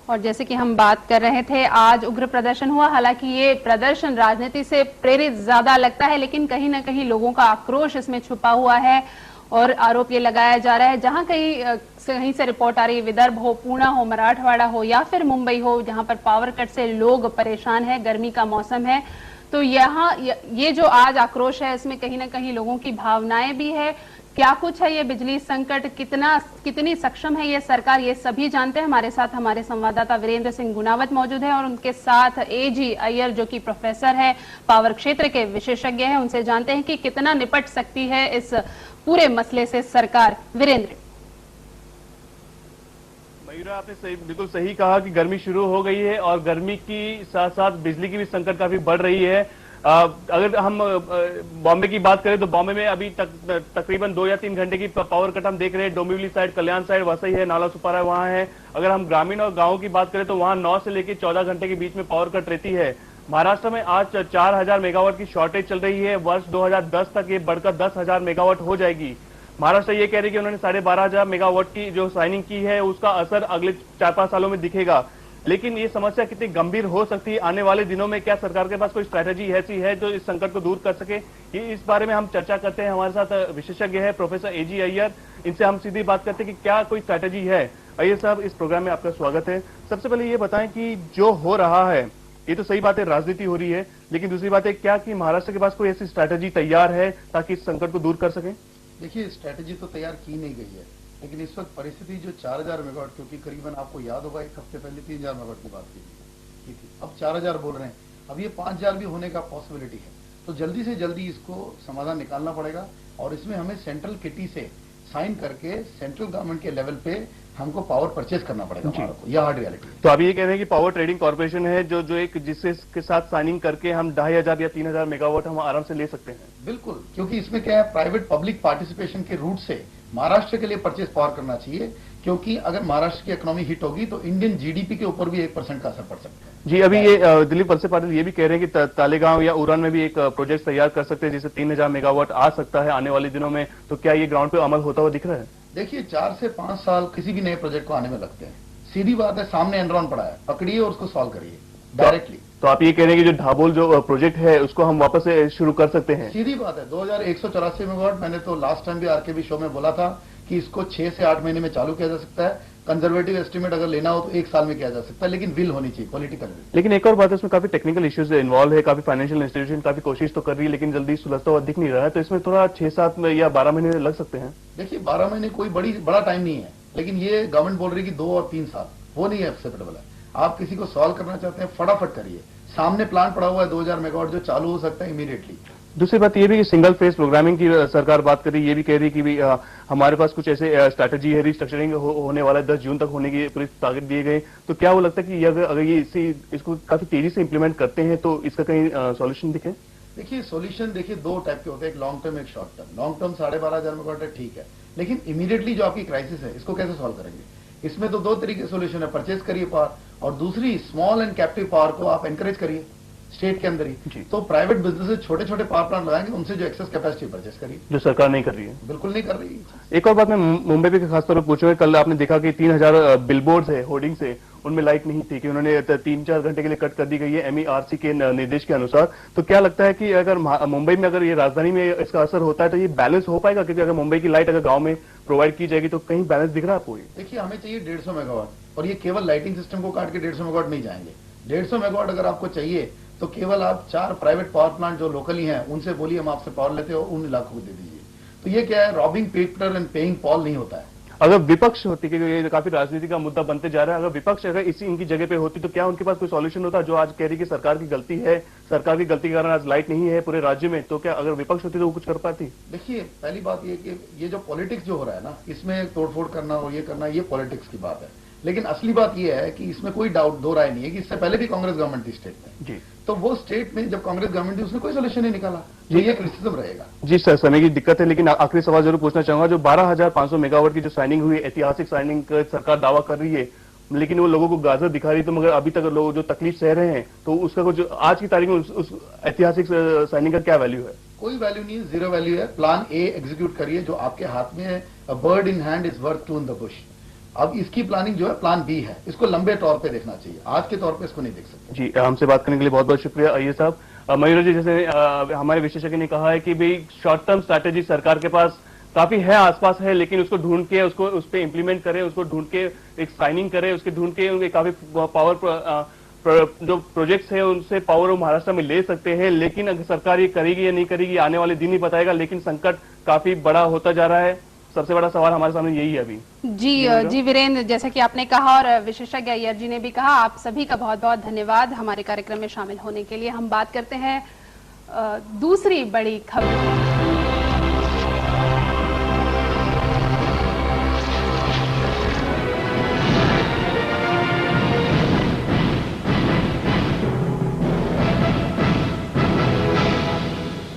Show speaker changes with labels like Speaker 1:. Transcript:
Speaker 1: और जैसे कि हम बात कर रहे थे, आज उग्र प्रदर्शन हुआ। हालांकि ये प्रदर्शन राजनीति से प्रेरित ज्यादा लगता है, लेकिन कहीं ना कहीं लोगों का आक्रोश इसमें छुपा हुआ है और आरोप ये लगाया जा रहा है। जहां कहीं से रिपोर्ट आ रही है, विदर्भ हो, पूना हो, मराठवाड़ा हो या फिर मुंबई हो, जहां पर पावर कट से लोग परेशान है, गर्मी का मौसम है, तो यहाँ ये जो आज आक्रोश है, इसमें कहीं ना कहीं लोगों की भावनाएं भी है। क्या कुछ है ये बिजली संकट, कितनी सक्षम है ये सरकार, ये सभी जानते हैं। हमारे साथ हमारे संवाददाता वीरेंद्र सिंह गुनावत मौजूद है और उनके साथ एजी अय्यर, जो कि प्रोफेसर है, पावर क्षेत्र के विशेषज्ञ हैं। उनसे जानते हैं कि कितना निपट सकती है इस पूरे मसले से सरकार। वीरेंद्र।
Speaker 2: मयूरा, आपने बिल्कुल सही कहा कि गर्मी शुरू हो गई है और गर्मी की साथ साथ बिजली की भी संकट काफी बढ़ रही है। अगर हम बॉम्बे की बात करें तो बॉम्बे में अभी तकरीबन 2 या 3 घंटे की पावर कट हम देख रहे हैं। डोंबिवली साइड, कल्याण साइड, वसई है, नाला सुपारा वहां है। अगर हम ग्रामीण और गांव की बात करें तो वहां 9 से लेकर 14 घंटे के बीच में पावर कट रहती है। महाराष्ट्र में आज 4000 मेगावाट की शॉर्टेज चल रही है। वर्ष 2010 तक ये बढ़कर 10,000 मेगावाट हो जाएगी। महाराष्ट्र ये कह रही है कि उन्होंने 12,500 मेगावाट की जो साइनिंग की है उसका असर अगले 4-5 सालों में दिखेगा। लेकिन ये समस्या कितनी गंभीर हो सकती है आने वाले दिनों में? क्या सरकार के पास कोई स्ट्रैटेजी ऐसी है जो इस संकट को दूर कर सके? ये इस बारे में हम चर्चा करते हैं। हमारे साथ विशेषज्ञ है प्रोफेसर एजी अय्यर। इनसे हम सीधी बात करते हैं कि क्या कोई स्ट्रैटेजी है। अय्यर साहब, इस प्रोग्राम में आपका स्वागत है। सबसे पहले ये बताएं कि जो हो रहा है, ये तो सही बात है, राजनीति हो रही है, लेकिन दूसरी बात है क्या कि महाराष्ट्र के पास कोई ऐसी स्ट्रैटेजी तैयार है ताकि इस संकट को दूर कर सके?
Speaker 3: देखिए, स्ट्रैटेजी तो तैयार की नहीं गई है, लेकिन इस वक्त परिस्थिति जो 4000 मेगावाट, क्योंकि करीबन आपको याद होगा 1 हफ्ते पहले 3000 मेगावाट की बात की थी, अब 4000 बोल रहे हैं। अब ये 5000 भी होने का पॉसिबिलिटी है। तो जल्दी से जल्दी इसको समाधान निकालना पड़ेगा और इसमें हमें सेंट्रल किटी से साइन करके सेंट्रल गवर्नमेंट के लेवल पे हमको पावर परचेज करना पड़ेगा हमारे को। यह हार्ड रियलिटी है।
Speaker 2: तो आप ये कह रहे हैं कि पावर ट्रेडिंग कॉर्पोरेशन है जो एक जिससे के साथ साइनिंग करके हम 2500 या 3000 मेगावाट हम आराम से ले सकते हैं?
Speaker 3: बिल्कुल, क्योंकि इसमें क्या है, प्राइवेट पब्लिक पार्टिसिपेशन के रूट से महाराष्ट्र के लिए परचेज पावर करना चाहिए, क्योंकि अगर महाराष्ट्र की इकोनॉमी हिट होगी तो इंडियन जीडीपी के ऊपर भी 1% का असर पड़ सकता है।
Speaker 2: जी, अभी ये दिलीप वलसे पाटिल ये भी कह रहे हैं कि तालेगांव या उड़ान में भी एक प्रोजेक्ट तैयार कर सकते हैं जिससे 3000 मेगावाट आ सकता है आने वाले दिनों में। तो क्या ये ग्राउंड पे अमल होता हुआ दिख रहा है?
Speaker 3: देखिए, 4 से 5 साल किसी भी नए प्रोजेक्ट को आने में लगते हैं। सीधी बात है, सामने एनरॉन पड़ा है, पकड़िए और उसको सॉल्व करिए डायरेक्टली।
Speaker 2: तो आप ये कह रहे हैं कि जो ढाबोल जो प्रोजेक्ट है उसको हम वापस से शुरू कर सकते हैं?
Speaker 3: सीधी बात है, 2184 मेगावाट, मैंने तो लास्ट टाइम भी आरकेबी शो में बोला था कि इसको 6 से 8 महीने में चालू किया जा सकता है। कंजर्वेटिव एस्टिमेट अगर लेना हो तो 1 साल में किया जा सकता है, लेकिन विल होनी चाहिए, पॉलिटिकल विल।
Speaker 2: लेकिन एक और बात है, इसमें काफी टेक्निकल इश्यूज इन्वॉल्व है, काफी फाइनेंशियल इंस्टीट्यूशन काफी कोशिश तो कर रही है लेकिन जल्दी सुलझता हुआ दिख नहीं रहा है। तो इसमें थोड़ा 6-7 या 12 महीने लग सकते हैं?
Speaker 3: देखिए, 12 महीने कोई बड़ा टाइम नहीं है, लेकिन ये गवर्नमेंट बोल रही है कि 2 और 3 साल, वो नहीं एक्सेप्टेबल है। आप किसी को सॉल्व करना चाहते हैं, फटाफट करिए। सामने प्लान पड़ा हुआ है 2000 मेगावाट जो चालू हो सकता है इमीडिएटली।
Speaker 2: दूसरी बात ये भी कि सिंगल फेज प्रोग्रामिंग की सरकार बात कर रही है, ये भी कह रही है कि भी हमारे पास कुछ ऐसे स्ट्रैटेजी है, रिस्ट्रक्चरिंग होने वाला है, 10 जून तक होने की पूरी ताकत दिए गए। तो क्या वो लगता है कि अगर ये इसको काफी तेजी से इंप्लीमेंट करते हैं तो इसका कहीं सॉल्यूशन दिखे?
Speaker 3: देखिए, सॉल्यूशन देखिए 2 टाइप के होते हैं, एक लॉन्ग टर्म, एक short term. Long term 12,500 megawatt है, ठीक है, लेकिन इमीडिएटली जो आपकी क्राइसिस है इसको कैसे सॉल्व करेंगे? इसमें तो 2 तरीके सोल्यूशन है, परचेज करिए पावर, और दूसरी स्मॉल एंड कैप्टिव पावर को आप एनकरेज करिए स्टेट के अंदर ही। तो प्राइवेट बिजनेस छोटे छोटे पावर प्लांट लगाएंगे, उनसे जो एक्सेस कैपेसिटी परचेस करिए,
Speaker 2: जो सरकार नहीं कर रही है।
Speaker 3: बिल्कुल नहीं कर रही।
Speaker 2: एक और बात मैं मुंबई पे खासतौर पर पूछूंगा, कल आपने देखा कि 3000 बिलबोर्ड्स है, होर्डिंग्स है, उनमें लाइट नहीं थी कि उन्होंने 3-4 घंटे के लिए कट कर दी गई है MERC के निर्देश के अनुसार। तो क्या लगता है कि अगर मुंबई में अगर ये राजधानी में इसका असर होता है तो ये बैलेंस हो पाएगा? क्योंकि अगर मुंबई की लाइट अगर गांव में प्रोवाइड की जाएगी तो कहीं बैलेंस दिख रहा है आपको?
Speaker 3: देखिए, हमें चाहिए 150 मेगावाट, और ये केवल लाइटिंग सिस्टम को काट के 150 मेगावाट नहीं जाएंगे। 150 मेगावाट अगर आपको चाहिए तो केवल आप 4 प्राइवेट पावर प्लांट जो लोकली हैं उनसे बोलिए हम आपसे पावर लेते हो, उन इलाकों को दे दीजिए। तो ये क्या है, robbing Peter and paying Paul नहीं होता है।
Speaker 2: अगर विपक्ष होती, क्योंकि ये काफी राजनीति का मुद्दा बनते जा रहा है, अगर विपक्ष अगर इनकी जगह पे होती तो क्या उनके पास कोई सॉल्यूशन होता? जो आज कह रही कि सरकार की गलती है, सरकार की गलती के कारण आज लाइट नहीं है पूरे राज्य में, तो क्या अगर विपक्ष होती तो वो कुछ कर पाती?
Speaker 3: देखिए, पहली बात ये कि ये जो पॉलिटिक्स जो हो रहा है ना, इसमें तोड़फोड़ करना और ये करना, ये पॉलिटिक्स की बात है। लेकिन असली बात ये है कि इसमें कोई डाउट, 2 राय नहीं है कि इससे पहले भी कांग्रेस गवर्नमेंट थी स्टेट में जी, तो वो स्टेट में जब कांग्रेस गवर्नमेंट थी उसने कोई सोल्यूशन नहीं निकाला। जी, ये क्रिटिसिज्म रहेगा
Speaker 2: जी सर, समय की दिक्कत है, लेकिन आखिरी सवाल जरूर पूछना चाहूंगा। जो 12,500 मेगावाट की जो साइनिंग हुई, ऐतिहासिक साइनिंग सरकार दावा कर रही है, लेकिन वो लोगों को गाजर दिखा रही है, तो मगर अभी तक लोग जो तकलीफ सह रहे हैं, तो उसका कुछ आज की तारीख में उस ऐतिहासिक साइनिंग का क्या वैल्यू है?
Speaker 3: कोई वैल्यू नहीं है, 0 वैल्यू है। प्लान ए एग्जीक्यूट करिए जो आपके हाथ में है। A bird in hand is worth 2 in the Bush. अब इसकी प्लानिंग जो है प्लान बी है, इसको लंबे तौर पे देखना चाहिए, आज के तौर पे इसको नहीं देख सकते।
Speaker 2: जी, हमसे बात करने के लिए बहुत बहुत शुक्रिया अय्यर साहब। मयूर जी, जैसे हमारे विशेषज्ञ ने कहा है कि भाई शॉर्ट टर्म स्ट्रैटेजी सरकार के पास काफी है, आसपास है, लेकिन उसको ढूंढ के उसको उस पर इंप्लीमेंट करे, उसको ढूंढ के एक साइनिंग करे, उसके ढूंढ के उनके काफी पावर जो प्रोजेक्ट्स है उनसे पावर वो महाराष्ट्र में ले सकते हैं। लेकिन अगर सरकार ये करेगी या नहीं करेगी आने वाले दिन ही बताएगा। लेकिन संकट काफी बड़ा होता जा रहा है, सबसे बड़ा सवाल हमारे सामने यही है अभी।
Speaker 1: जी वीरेंद्र, जैसा कि आपने कहा और विशेषज्ञ अय्यर जी ने भी कहा, आप सभी का बहुत बहुत धन्यवाद हमारे कार्यक्रम में शामिल होने के लिए। हम बात करते हैं दूसरी बड़ी खबर।